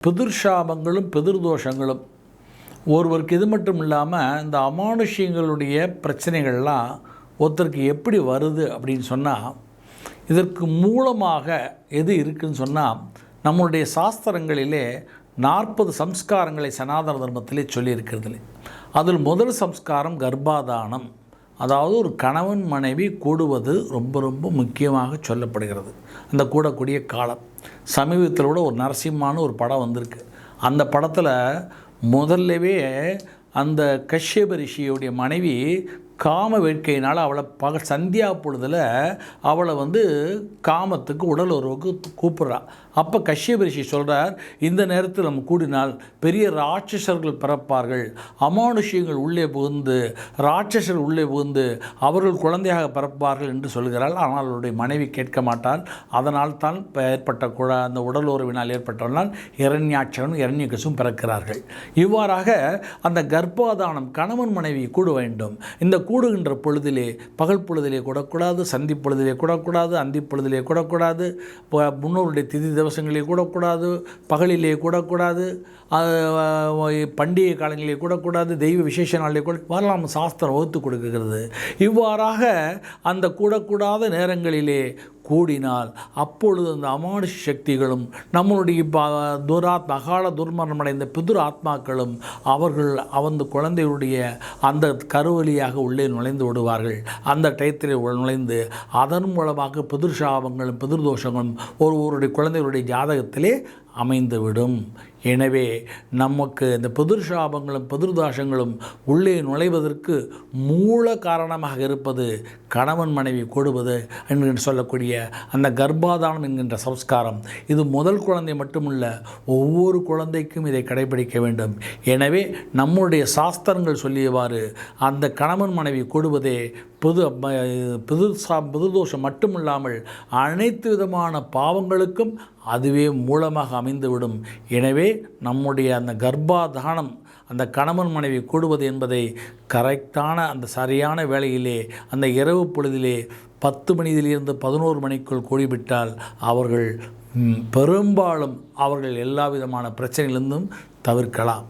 பிதிர்சாபங்களும் பிதிர்தோஷங்களும் ஒருவருக்கு இது மட்டும் இல்லாமல் இந்த அமானுஷ்யங்களுடைய பிரச்சனைகள்லாம் ஒருத்தருக்கு எப்படி வருது அப்படின்னு சொன்னால், இதற்கு மூலமாக எது இருக்குதுன்னு சொன்னால், நம்மளுடைய சாஸ்திரங்களிலே 40 சம்ஸ்காரங்களை சனாதன தர்மத்திலே சொல்லியிருக்கிறதுலே அதில் முதல் சம்ஸ்காரம் கர்ப்பாதானம். அதாவது ஒரு கணவன் மனைவி கூடுவது ரொம்ப ரொம்ப முக்கியமாக சொல்லப்படுகிறது. அந்த கூடக்கூடிய காலம் சமீபத்தில் கூட ஒரு நரசிம்மான்னு ஒரு படம் வந்திருக்கு. அந்த படத்தில் முதல்லவே அந்த கஷ்யப ரிஷியுடைய மனைவி காம வேட்கையினால் அவளை சந்தியா பொழுதில் அவளை காமத்துக்கு உடல் உறவுக்கு கூப்பிட்றா. அப்போ கஷ்யப ரிஷி சொல்கிறார், இந்த நேரத்தில் நம்ம கூடினால் பெரிய ராட்சசர்கள் பிறப்பார்கள், அமானுஷ்யங்கள் உள்ளே புகுந்து ராட்சசர்கள் உள்ளே புகுந்து அவர்கள் குழந்தையாக பிறப்பார்கள் என்று சொல்கிறாள். ஆனால் அவளுடைய மனைவி கேட்க மாட்டாள். அதனால் தான் ஏற்பட்ட அந்த உடல் உறவினால் ஏற்பட்டவனால் இரண்யாட்சனும் இரண்யகசும் பிறக்கிறார்கள். இவ்வாறாக அந்த கர்ப்பாதானம் கணவன் மனைவி கூட வேண்டும். இந்த கூடுகின்ற பொழுதிலே பகல் பொழுதிலே கூடக்கூடாது, சந்தி பொழுதிலே கூடக்கூடாது, அந்தி பொழுதிலே கூடக்கூடாது, முன்னோருடைய திதி திவசங்களிலே கூடக்கூடாது, பகலிலே கூடக்கூடாது, பண்டிகை காலங்களிலே கூடக்கூடாது, தெய்வ விசேஷ நாளிலே கூட வரலாம் சாஸ்திரம் வகுத்து கொடுக்கிறது. இவ்வாறாக அந்த கூடக்கூடாத நேரங்களிலே கூடினால் அப்பொழுது அந்த அமானுஷ சக்திகளும் நம்மளுடைய அகால துர்மரணம் அடைந்த பிதுர் ஆத்மாக்களும் அவர்கள் அந்த குழந்தையுடைய அந்த கருவலியாக உள்ளே நுழைந்து விடுவார்கள். அந்த டயத்திலே நுழைந்து அதன் மூலமாக பிதிர் சாபங்களும் பிதிர் தோஷங்களும் ஒருவருடைய குழந்தைகளுடைய ஜாதகத்திலே அமைந்துவிடும். எனவே நமக்கு இந்த பிதிர் சாபங்களும் பிதிர் தோஷங்களும் உள்ளே நுழைவதற்கு மூல காரணமாக இருப்பது கணவன் மனைவி கூடுவது என்று சொல்லக்கூடிய அந்த கர்ப்பாதானம் என்கின்ற சம்ஸ்காரம். இது முதல் குழந்தை மட்டுமல்ல, ஒவ்வொரு குழந்தைக்கும் இதை கடைபிடிக்க வேண்டும். எனவே நம்முடைய சாஸ்திரங்கள் சொல்லியவாறு அந்த கணவன் மனைவி கூடுவதே பிதிர்தோஷம் மட்டுமில்லாமல் அனைத்து விதமான பாவங்களுக்கும் அதுவே மூலமாக அமைந்துவிடும். எனவே நம்முடைய அந்த கர்ப்பாதானம் அந்த கணவன் மனைவி கூடுவது என்பதை கரெக்டான அந்த சரியான வேளையிலே அந்த இரவு பொழுதிலே 10 மணியிலிருந்து 11 மணிக்குள் கூடிவிட்டால் அவர்கள் பெரும்பாலும் அவர்கள் எல்லா விதமான பிரச்சனைகளிலிருந்தும் தவிர்க்கலாம்.